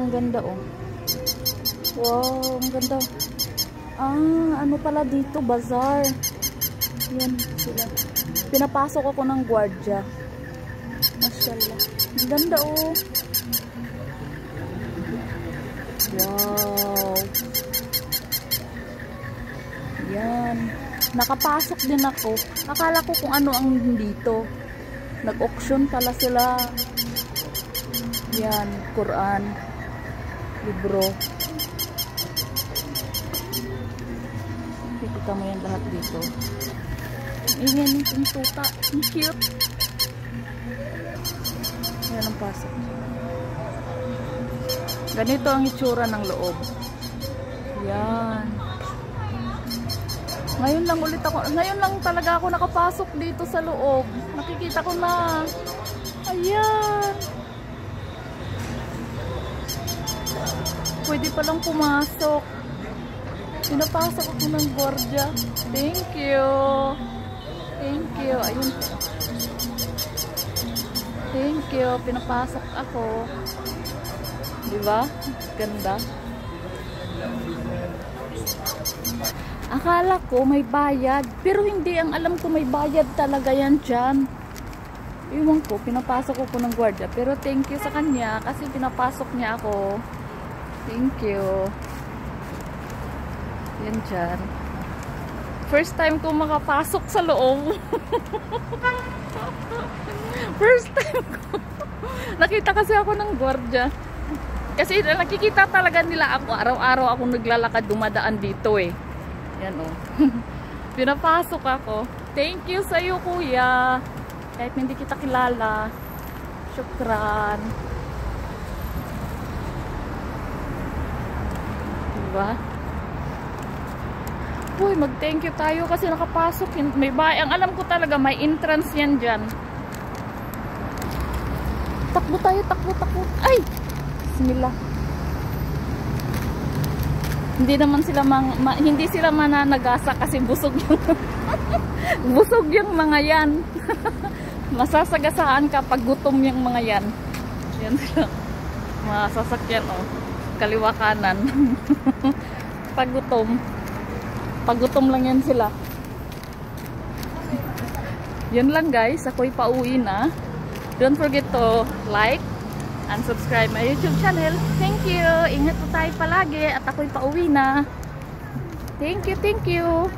ang ganda oh. Wow, ang ganda. Ah, ano pala dito? Bazaar. Yan sila. Pinapasok ako ng gwardiya. Mashallah. Ang ganda oh. Wow. Yan. Nakapasok din ako. Akala ko kung ano ang dito. Nag-auction pala sila. Yan, Quran. Libro. Kita mo yan lahat dito. Ingay yung tuta. Ang cute. Yan ang pasok. Ganito ang itsura ng loob. Yan. Ngayon lang ulit ako. Ngayon lang talaga ako nakapasok dito sa loob. Nakikita ko na. Ayan. Pwede palang pumasok. Pinapasok ako ng gwardiya. Thank you. Thank you. Ayun. Thank you. Pinapasok ako. Diba? Ganda. Akala ko may bayad. Pero hindi. Ang alam ko may bayad talaga yan dyan. Iwan ko. Pinapasok ko ng gwardiya. Pero thank you sa kanya. Kasi pinapasok niya ako. Thank you. Yan dyan. First time ko makapasok sa loob. First time ko. Nakita kasi ako ng gwardiya. Kasi nakikita talaga nila ako. Araw-araw ako naglalakad, dumadaan dito eh. Yan o. Pinapasok ako. Thank you sa iyo, kuya. Kahit hindi kita kilala. Syukran. Diba? Uy, mag-thank you tayo kasi nakapasok. May ang alam ko talaga, may entrance yan dyan. Takbo tayo, takbo, takbo. Ay! Bismillah. Hindi naman sila hindi sila mananagasa kasi busog yung busog yung mga yan. Masasagasaan ka pag gutom yung mga yan. Yan sila. Mga sasakyan oh. Kaliwa kanan. Pag gutom. Pag gutom lang yan sila. Yun lang guys. Ako'y pauwi na. Don't forget to like and subscribe my YouTube channel. Thank you. Ingat po tayo palagi at ako'y pauwi na. Thank you, thank you.